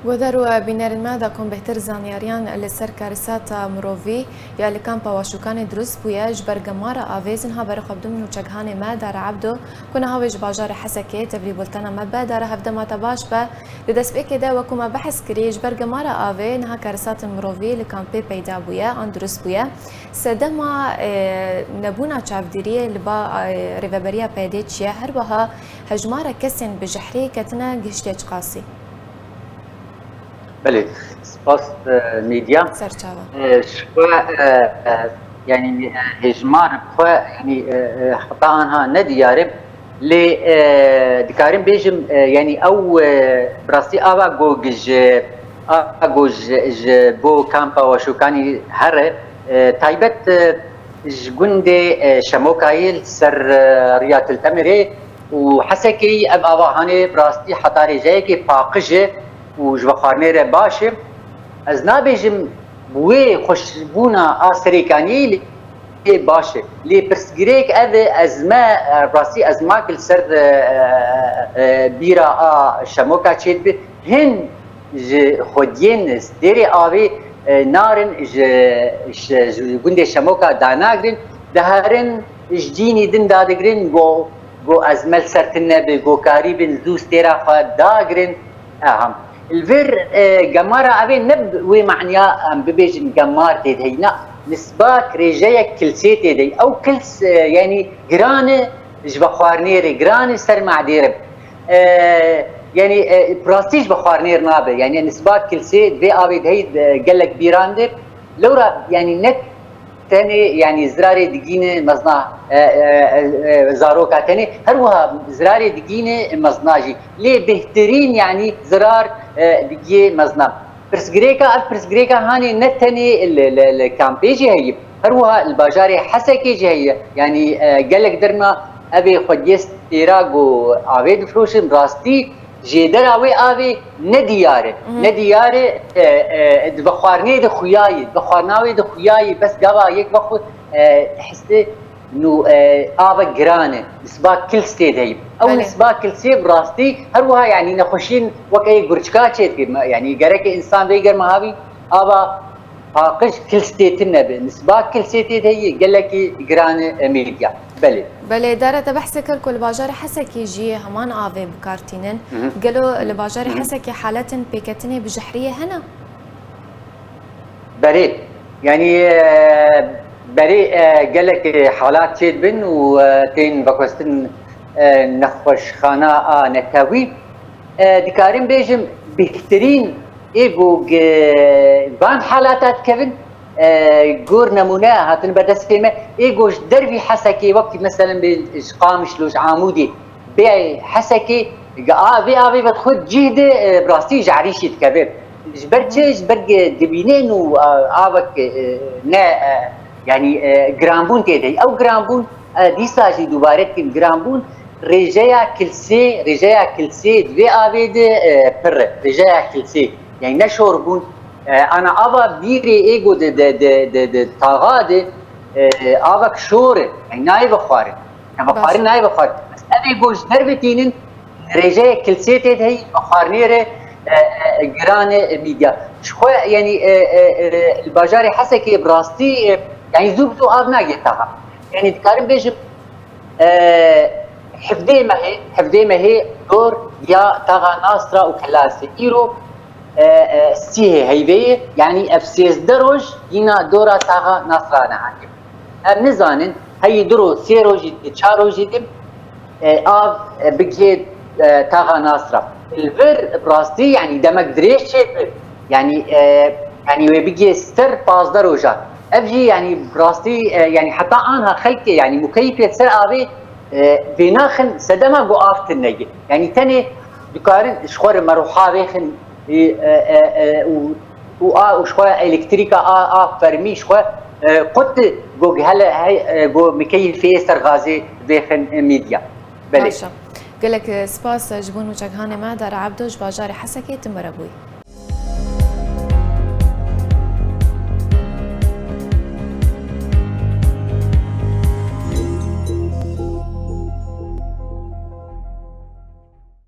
وذروا بنار الماذا كون بهتر زانياريان لسر كارثات مروفي يا لكامبا وشوكان دروس بويا جبر جمارة آفيزن ها برق بدون وشجهان ما دار عبدو كنا هاوج باجار حسكي تبري بولتنا ما بدار هفدا ما تباش با لدس بك كده وكما بحث كري جبر جمارة آفين ها كارثات مروفي لكامبي بيدا بويا اندروس بويا سدما نبونا تشافديري لبا ريفابريا بيديتشيا هربها هجمارة كسن بجحري كتنا جشتيج قاسي. بله سپاس میدیا شوى يعني هجمار خو يعني حتى انها نديارب ل دكارم بيجم يعني او براسي ابا جوج بو كامبا وشوكاني هر تايبت جوندي شموكايل سر رياض التمري وحسكي اب ابا هاني براستي حتى جايكي باقجه وجبخارنيره باشه از نابجم بوی خوشبونا آسریکانی لی باشه لی پرسگریک اوه از ما راسی از ما کل سر بیرا شموکا چید بی هن خودین استری آوی نارن گنده شموکا داناگرین دهارن جدینی دن دادگرین گو از مل سرتنه بی گو کاری بین زوست تیرا خواه داگرین اهم الفير جمارة أبي نب ومعنيا ببيج جمار تدهينا نسباك رجايا كلسي تدهي أو كلس يعني جرانة جبخارنير جرانة سر معديرب يعني براستيج بخارنير نابه يعني نسباك كلسي في أبي دهي قلك بيراندب لورا يعني نت تاني يعني زراري دقينة مزنا زاروكا تاني هروها زراري دقينة مزناجي ليه بهترين يعني زرار دقية مزنا برسغريكا هاني نتاني الكامبيجي هي هروها الباجاري حسكي هي يعني قالك درنا ابي خديست تيراغو عبيد فروشن راستي جيدر اوي ندياره بخارني د خوياي بخارناوي د خوياي بس قبا يك بخو تحسي انه ابا جرانه نسبه كل ستيد هي او نسبه كل سيب راستي هروها يعني نخشين وكاي غرچكا يعني جرك انسان بيقر مهابي ابا باقش كل ستيتنا بالنسبه كل ستيت هي قال لك جرانه ميديا بله دارت بحثك كل باجار حسك يجي همان آوي بكارتينن قالوا الباجار حسك حالات بيكتني بجحرية هنا بري يعني بري قال لك حالات شيد بن وتين بكوستن نخوش خانه نتاوي دكارين بيجم بيكترين ايجو بان حالات كيفن جور نمونه هاتن بدس فيما ايجوش دربي حسكي وقت مثلا بقامش لوش عامودي بيع حسكي ابي بدخل جهد براسي جعريش يتكبر جبرتش برق دبينين وابك نا يعني جرامبون تيدي او جرامبون ديساجي دوباره جرامبون رجايا كلسي دبي ابي بر رجايا كلسي يعني نشوربون انا ابا بيري ايجو د تاغاد ابا كشوره يعني نايب بخاري بخاري نايب بخاري بس ابي جوج دربتين رجاء كلسيتي هي بخارنيره جران ميديا شو يعني الباجاري حسكي براستي يعني زوبتو ابنا جتها يعني تكارم بيجي حفدي ما هي دور يا تاغا ناصرة وكلاسي ايرو سيه هيبيه يعني افسيس دروج ينا دورا تاغا ناصرانا عندي نزانن هي درو سيروجي تشاروجي دم اف بجيد تاغا ناصرة الفر براستي يعني دمك دريش يعني يعني وبيجي ستر باز دروجا افجي يعني براستي يعني حتى انها خلكي يعني مكيفه سر ابي بيناخن سدما جو افتنجي يعني تاني دكارن شخور مروحه بيخن وشوية إلكتريكا فرمي شوية قد جو هلا هاي جو مكيف فيستر غازي داخل ميديا بلى قالك سباس جبون وجهان ما دار عبدوش باجاري حسكي تمربوي